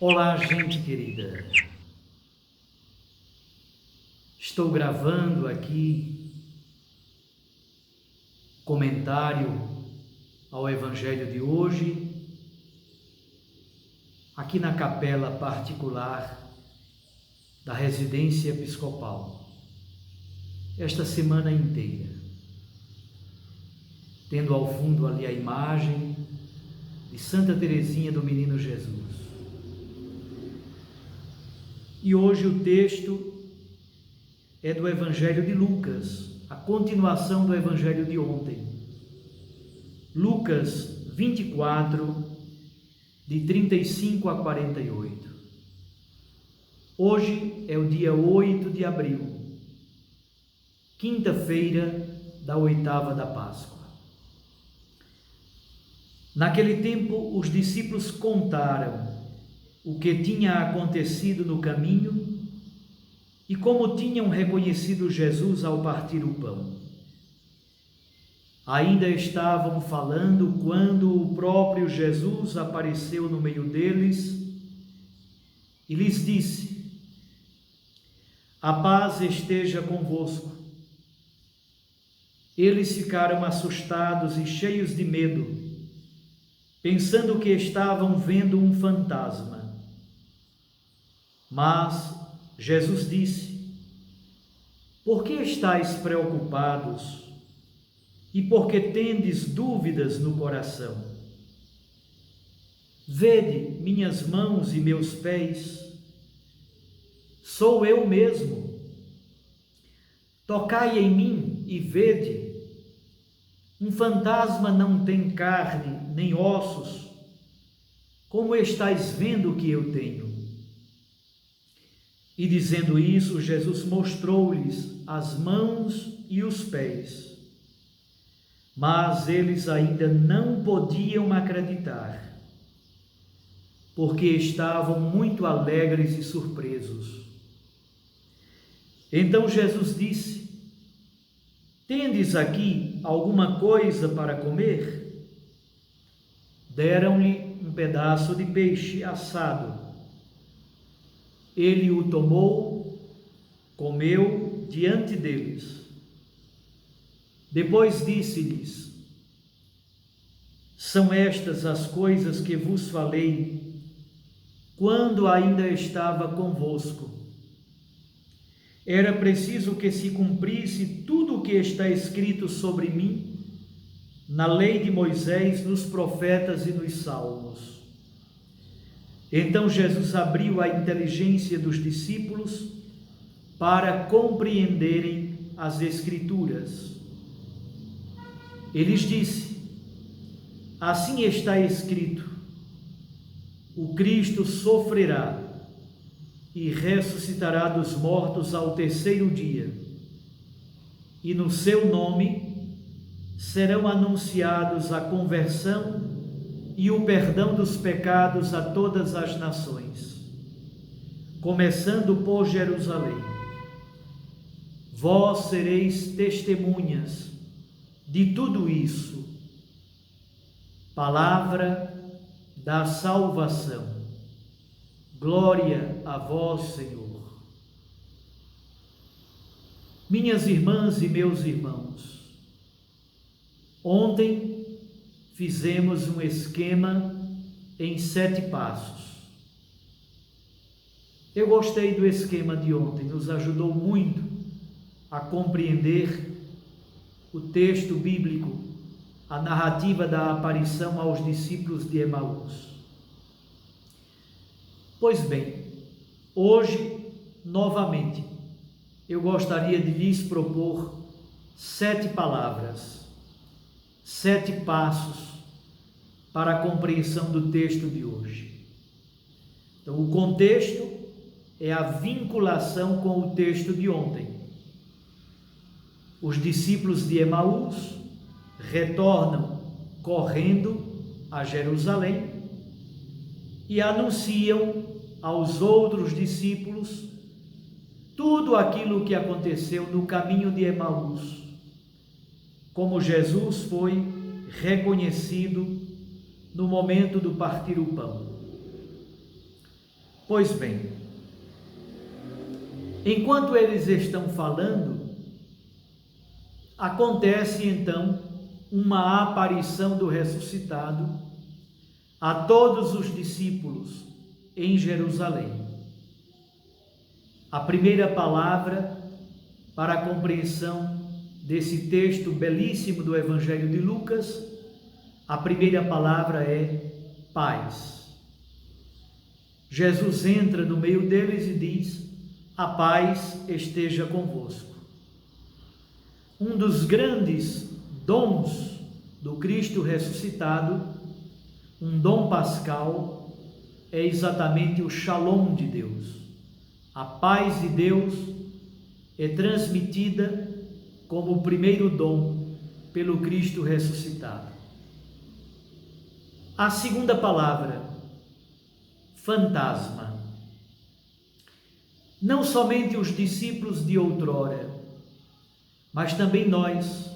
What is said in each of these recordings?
Olá, gente querida. Estou gravando aqui comentário ao Evangelho de hoje, aqui na capela particular da residência episcopal, esta semana inteira, tendo ao fundo ali a imagem de Santa Teresinha do Menino Jesus. E hoje o texto é do Evangelho de Lucas, a continuação do Evangelho de ontem. Lucas 24, de 35 a 48. Hoje é o dia 8 de abril, quinta-feira da oitava da Páscoa. Naquele tempo, os discípulos contaram o que tinha acontecido no caminho e como tinham reconhecido Jesus ao partir o pão. Ainda estavam falando quando o próprio Jesus apareceu no meio deles e lhes disse: "A paz esteja convosco." Eles ficaram assustados e cheios de medo, pensando que estavam vendo um fantasma. Mas Jesus disse: "Por que estáis preocupados? E por que tendes dúvidas no coração? Vede minhas mãos e meus pés, sou eu mesmo. Tocai em mim e vede. Um fantasma não tem carne nem ossos, como estáis vendo que eu tenho." E dizendo isso, Jesus mostrou-lhes as mãos e os pés. Mas eles ainda não podiam acreditar, porque estavam muito alegres e surpresos. Então Jesus disse: "Tendes aqui alguma coisa para comer?" Deram-lhe um pedaço de peixe assado. Ele o tomou, comeu diante deles. Depois disse-lhes: "São estas as coisas que vos falei quando ainda estava convosco. Era preciso que se cumprisse tudo o que está escrito sobre mim na lei de Moisés, nos profetas e nos salmos." Então Jesus abriu a inteligência dos discípulos para compreenderem as Escrituras. Ele lhes disse: "Assim está escrito: o Cristo sofrerá e ressuscitará dos mortos ao terceiro dia, e no seu nome serão anunciados a conversão e o perdão dos pecados a todas as nações, começando por Jerusalém. Vós sereis testemunhas de tudo isso." Palavra da salvação. Glória a vós, Senhor. Minhas irmãs e meus irmãos, ontem fizemos um esquema em 7 passos. Eu gostei do esquema de ontem, nos ajudou muito a compreender o texto bíblico, a narrativa da aparição aos discípulos de Emaús. Pois bem, hoje, novamente, eu gostaria de lhes propor 7 palavras, 7 passos para a compreensão do texto de hoje. Então, o contexto é a vinculação com o texto de ontem. Os discípulos de Emaús retornam correndo a Jerusalém e anunciam aos outros discípulos tudo aquilo que aconteceu no caminho de Emaús, como Jesus foi reconhecido no momento do partir o pão. Pois bem, enquanto eles estão falando, acontece então uma aparição do ressuscitado a todos os discípulos em Jerusalém. A primeira palavra para a compreensão desse texto belíssimo do Evangelho de Lucas, a primeira palavra é paz. Jesus entra no meio deles e diz: a paz esteja convosco. Um dos grandes dons do Cristo ressuscitado, um dom pascal, é exatamente o Shalom de Deus. A paz de Deus é transmitida como o primeiro dom pelo Cristo ressuscitado. A segunda palavra, fantasma. Não somente os discípulos de outrora, mas também nós,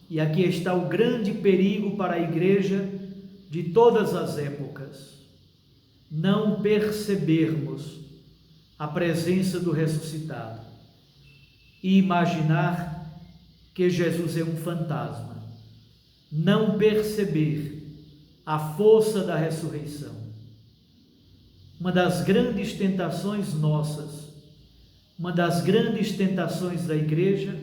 e aqui está o grande perigo para a igreja de todas as épocas, não percebermos a presença do ressuscitado e imaginar que Jesus é um fantasma, não perceber a força da ressurreição. Uma das grandes tentações nossas, uma das grandes tentações da igreja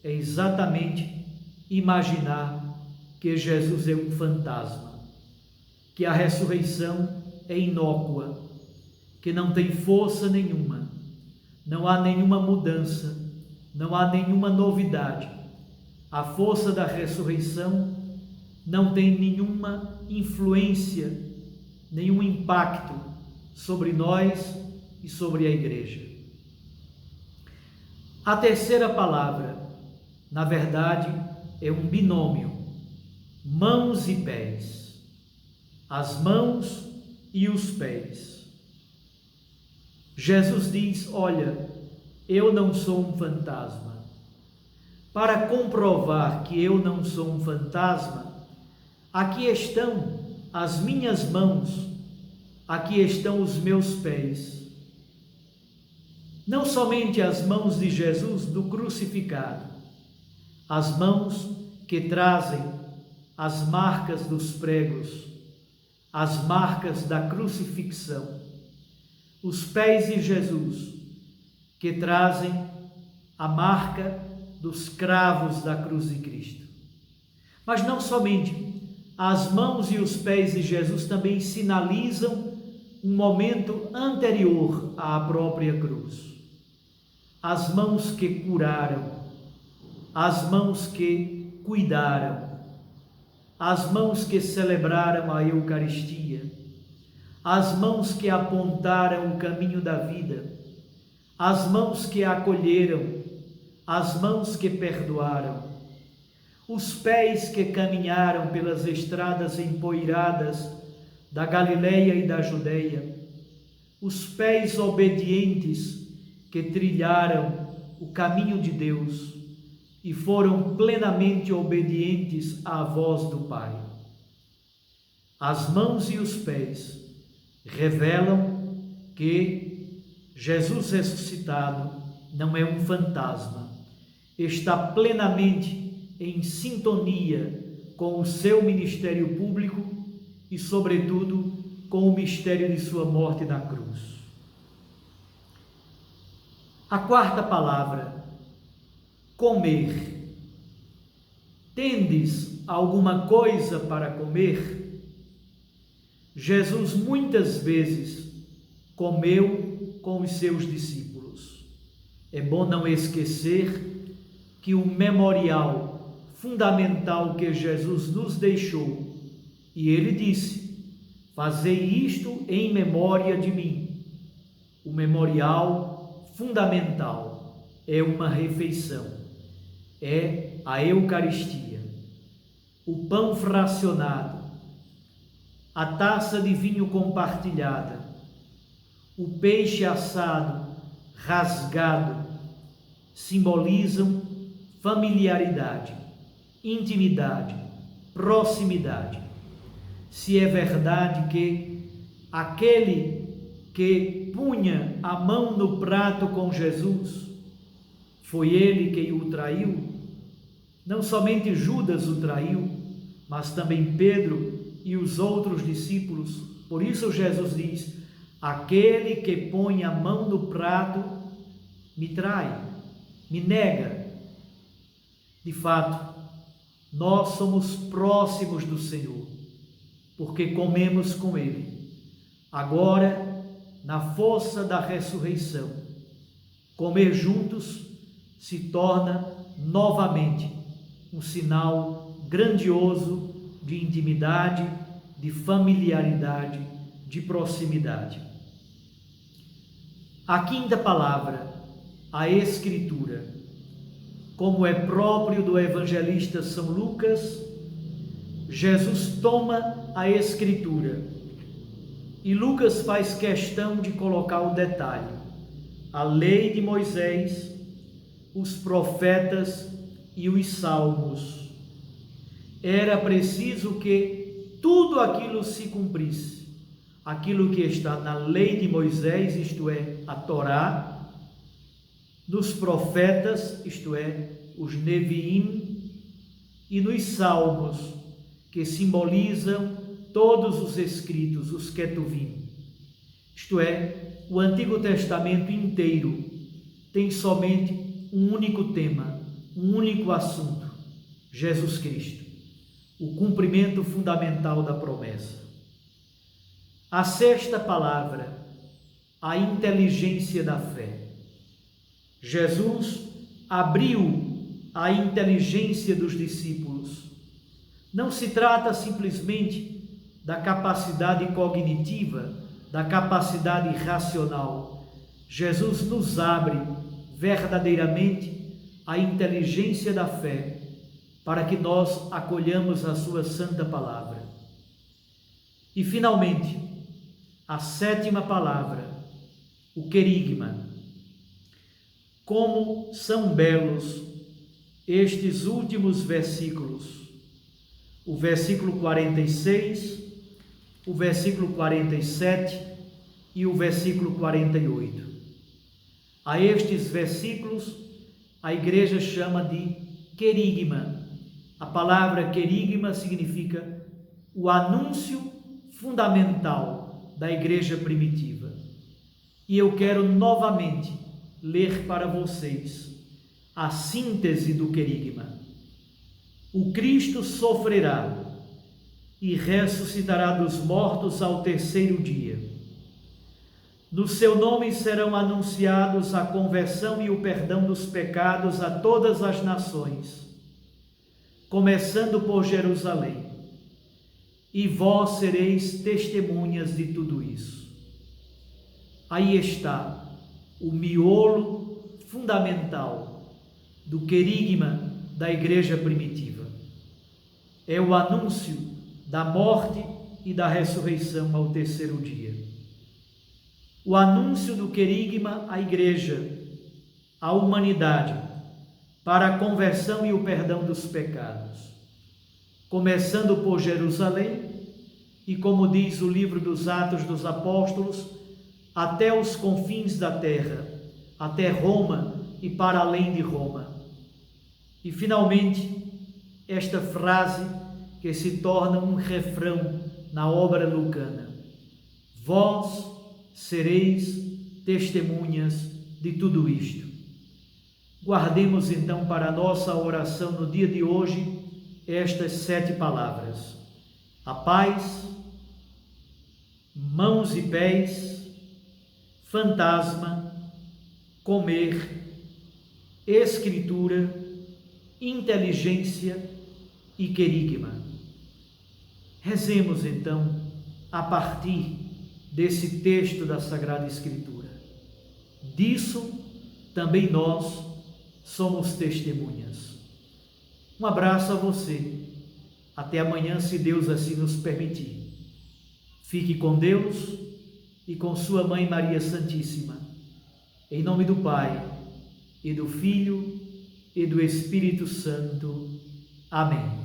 é exatamente imaginar que Jesus é um fantasma, que a ressurreição é inócua, que não tem força nenhuma, não há nenhuma mudança, não há nenhuma novidade. A força da ressurreição não tem nenhuma influência, nenhum impacto sobre nós e sobre a igreja. A terceira palavra, na verdade, é um binômio: mãos e pés. As mãos e os pés. Jesus diz: olha, eu não sou um fantasma. Para comprovar que eu não sou um fantasma, aqui estão as minhas mãos, aqui estão os meus pés. Não somente as mãos de Jesus, do crucificado, as mãos que trazem as marcas dos pregos, as marcas da crucifixão, os pés de Jesus, que trazem a marca dos cravos da cruz de Cristo. Mas não somente, as mãos e os pés de Jesus também sinalizam um momento anterior à própria cruz. As mãos que curaram, as mãos que cuidaram, as mãos que celebraram a Eucaristia, as mãos que apontaram o caminho da vida, as mãos que acolheram, as mãos que perdoaram, os pés que caminharam pelas estradas empoeiradas da Galileia e da Judeia, os pés obedientes que trilharam o caminho de Deus e foram plenamente obedientes à voz do Pai. As mãos e os pés revelam que Jesus ressuscitado não é um fantasma, está plenamente em sintonia com o seu ministério público e, sobretudo, com o mistério de sua morte na cruz. A quarta palavra, comer. Tendes alguma coisa para comer? Jesus muitas vezes comeu com os seus discípulos. É bom não esquecer que o memorial fundamental que Jesus nos deixou, e ele disse: fazei isto em memória de mim. O memorial fundamental é uma refeição, é a Eucaristia, o pão fracionado, a taça de vinho compartilhada, o peixe assado, rasgado, simbolizam familiaridade, intimidade, proximidade. Se é verdade que aquele que punha a mão no prato com Jesus, foi ele quem o traiu. Não somente Judas o traiu, mas também Pedro e os outros discípulos. Por isso Jesus diz: aquele que põe a mão no prato me trai, me nega. De fato, nós somos próximos do Senhor, porque comemos com Ele. Agora, na força da ressurreição, comer juntos se torna novamente um sinal grandioso de intimidade, de familiaridade, de proximidade. A quinta palavra, a Escritura. Como é próprio do evangelista São Lucas, Jesus toma a Escritura e Lucas faz questão de colocar o detalhe: a lei de Moisés, os profetas e os salmos. Era preciso que tudo aquilo se cumprisse, aquilo que está na lei de Moisés, isto é, a Torá, nos profetas, isto é, os Neviim, e nos salmos, que simbolizam todos os escritos, os Ketuvim. Isto é, o Antigo Testamento inteiro tem somente um único tema, um único assunto: Jesus Cristo, o cumprimento fundamental da promessa. A sexta palavra, a inteligência da fé. Jesus abriu a inteligência dos discípulos. Não se trata simplesmente da capacidade cognitiva, da capacidade racional. Jesus nos abre verdadeiramente a inteligência da fé, para que nós acolhamos a sua santa palavra. E finalmente, a sétima palavra, o querigma. Como são belos estes últimos versículos, o versículo 46, o versículo 47 e o versículo 48. A estes versículos a igreja chama de querigma. A palavra querigma significa o anúncio fundamental da igreja primitiva. E eu quero novamente ler para vocês a síntese do querigma. O Cristo sofrerá e ressuscitará dos mortos ao terceiro dia. No seu nome serão anunciados a conversão e o perdão dos pecados a todas as nações, começando por Jerusalém. E vós sereis testemunhas de tudo isso. Aí está o miolo fundamental do querigma da igreja primitiva. É o anúncio da morte e da ressurreição ao terceiro dia. O anúncio do querigma à igreja, à humanidade, para a conversão e o perdão dos pecados, começando por Jerusalém e, como diz o livro dos Atos dos Apóstolos, até os confins da terra, até Roma e para além de Roma. E finalmente, esta frase que se torna um refrão na obra lucana: vós sereis testemunhas de tudo isto. Guardemos então para a nossa oração no dia de hoje estas 7 palavras: a paz, mãos e pés, fantasma, comer, escritura, inteligência e querigma. Rezemos então a partir desse texto da Sagrada Escritura. Disso também nós somos testemunhas. Um abraço a você. Até amanhã, se Deus assim nos permitir. Fique com Deus e com sua Mãe Maria Santíssima. Em nome do Pai, e do Filho, e do Espírito Santo. Amém.